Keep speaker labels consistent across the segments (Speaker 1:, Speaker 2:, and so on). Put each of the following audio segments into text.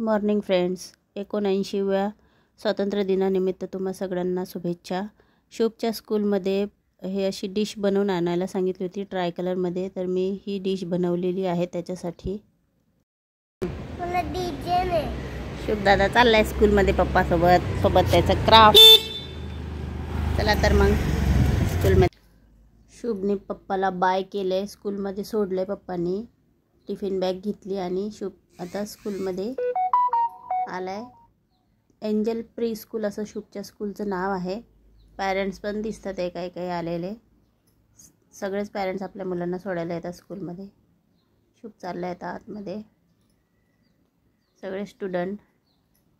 Speaker 1: Morning friends, 79व्या स्वातंत्र्य दिनानिमित्त तुम्हा सगळ्यांना शुभेच्छा। शुभच्या स्कूलमध्ये हे अशी डिश बनवून आणायला सांगितली होती ट्राय कलरमध्ये, तर मी ही डिश बनवलेली आहे त्याच्यासाठी। शुभ दादा चाललाय स्कूलमध्ये पप्पा सोबत त्याचं क्राफ्ट। चला तर मग स्कूलमध्ये शुभने पप्पाला बाय केले, स्कूलमध्ये सोडले पप्पांनी, टिफिन बॅग घेतली आणि शुभ आता स्कूलमध्ये आलाय। एंजल प्री स्कूल असं शुभच्या स्कूलचं नाव आहे। पॅरेंट्स पण दिसतात आहे, काही आलेले, सगळेच पॅरेंट्स आपल्या मुलांना सोडायला येतात स्कूलमध्ये। शुभ चाललाय आता आतमध्ये, सगळे स्टुडंट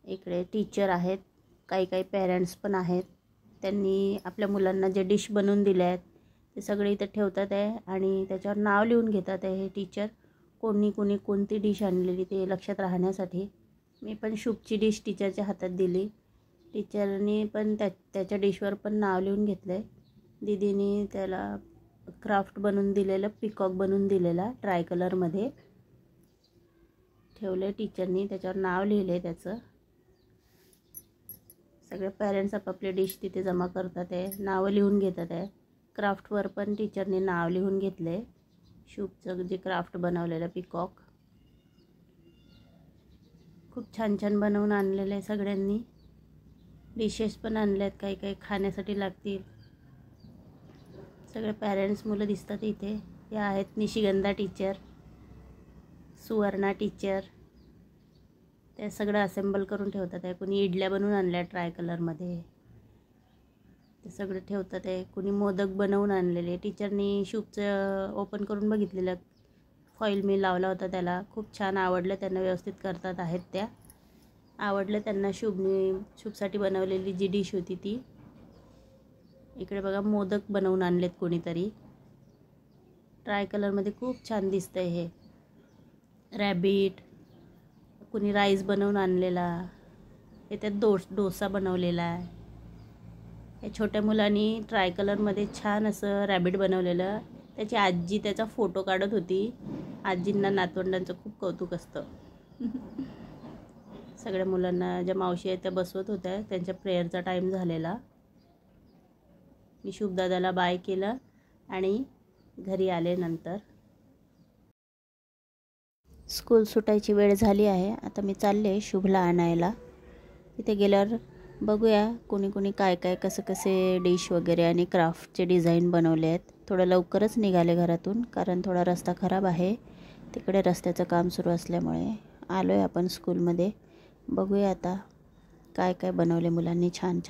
Speaker 1: इकडे, टीचर आहेत, काही पॅरेंट्स पण आहेत। त्यांनी आपल्या मुलांना जे डिश बनवून दिले आहेत ते सगळे इथे ठेवतात आहे आणि त्याच्यावर नाव लिहून घेतात आहे हे टीचर, कोणी कोणती डिश आणलेली ते लक्षात राहण्यासाठी। मी पण शुभची डिश टीचरच्या हातात दिली, टीचरनी पण त्याच्या डिशवर पण नाव लिहून घेतलं आहे। दीदीने त्याला क्राफ्ट बनवून दिलेलं, पिकॉक बनवून दिलेला ट्राय कलरमध्ये ठेवले, टीचरनी त्याच्यावर नाव लिहिले त्याचं। सगळे पॅरेंट्स आपापली डिश तिथे जमा करतात आहे, नावं लिहून घेतात आहे। क्राफ्टवर पण टीचरने नाव लिहून घेतले, शुभचं जे क्राफ्ट बनवलेलं पिकॉक खूप छान बनवून आणलेलं आहे सगळ्यांनी। डिशेस पण आणल्यात, काही खाण्यासाठी लागतील। सगळे पॅरेंट्स मुलं दिसतात इथे। या आहेत निशिगंधा टीचर, सुवर्णा टीचर, ते सगळं असेंबल करून ठेवतात आहे। कोणी इडल्या बनवून आणल्या ट्राय कलरमध्ये, ते सगळं ठेवतात आहे। कोणी मोदक बनवून आणलेले, टीचरनी शुभचं ओपन करून बघितलेलं, फॉईल मी लावला होता त्याला, खूप छान आवडलं त्यांना, व्यवस्थित करतात आहेत त्या, आवडलं त्यांना शुभसाठी बनवलेली जी डिश होती ती। इकडे बघा मोदक बनवून आणलेत कोणीतरी, ट्राय कलरमध्ये खूप छान दिसतंय हे। रॅबिट, कोणी राईस बनवून आणलेला, हे त्यात डोसा बनवलेला आहे। या छोट्या मुलांनी ट्राय कलरमध्ये छान असं रॅबिट बनवलेलं, त्याची आजी त्याचा फोटो काढत होती। आजींना नातवंडांचं खूप कौतुक असतं। सगळ्या मुलांना, ज्या मावशी आहेत त्या बसवत होत्या, त्यांच्या प्रेयरचा टाईम झालेला। मी शुभदादाला बाय केलं आणि घरी आले। नंतर स्कूल सुटायची वेळ झाली आहे, आता मी चालले शुभला आणायला। तिथे गेल्यावर बघूया कोणी काय कसे डिश वगैरे आणि क्राफ्टचे डिझाईन बनवले आहेत। थोडं लवकरच निघाले घरातून, कारण थोडा रस्ता खराब आहे तिकडे, रस्त्याचं काम सुरू असल्यामुळे। आलो आहे आपण स्कूलमध्ये, बघूया आता काय बनवले मुलांनी छान।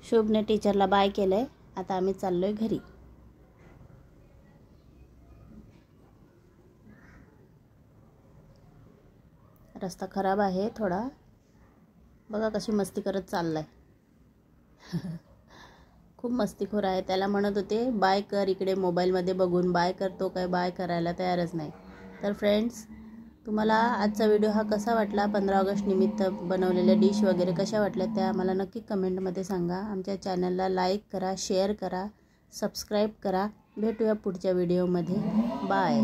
Speaker 1: शुभने टीचरला बाय केलंय, आता आम्ही चाललोय घरी। रस्ता खराब आहे थोडा, बघा कशी मस्ती करत चाललाय। खूप मस्तीखोर आहे, त्याला म्हणत होते बाय कर, इकडे मोबाईलमध्ये बघून बाय करतो, काय बाय करायला तयारच नाही। तर फ्रेंड्स, तुम्हाला आजचा व्हिडिओ हा कसा वाटला, 15 ऑगस्ट निमित्त बनवलेल्या डिश वगैरे कशा वाटल्या त्या मला नक्की कमेंटमध्ये सांगा। आमच्या चॅनलला लाईक करा, शेअर करा, सबस्क्राईब करा। भेटूया पुढच्या व्हिडिओमध्ये, बाय।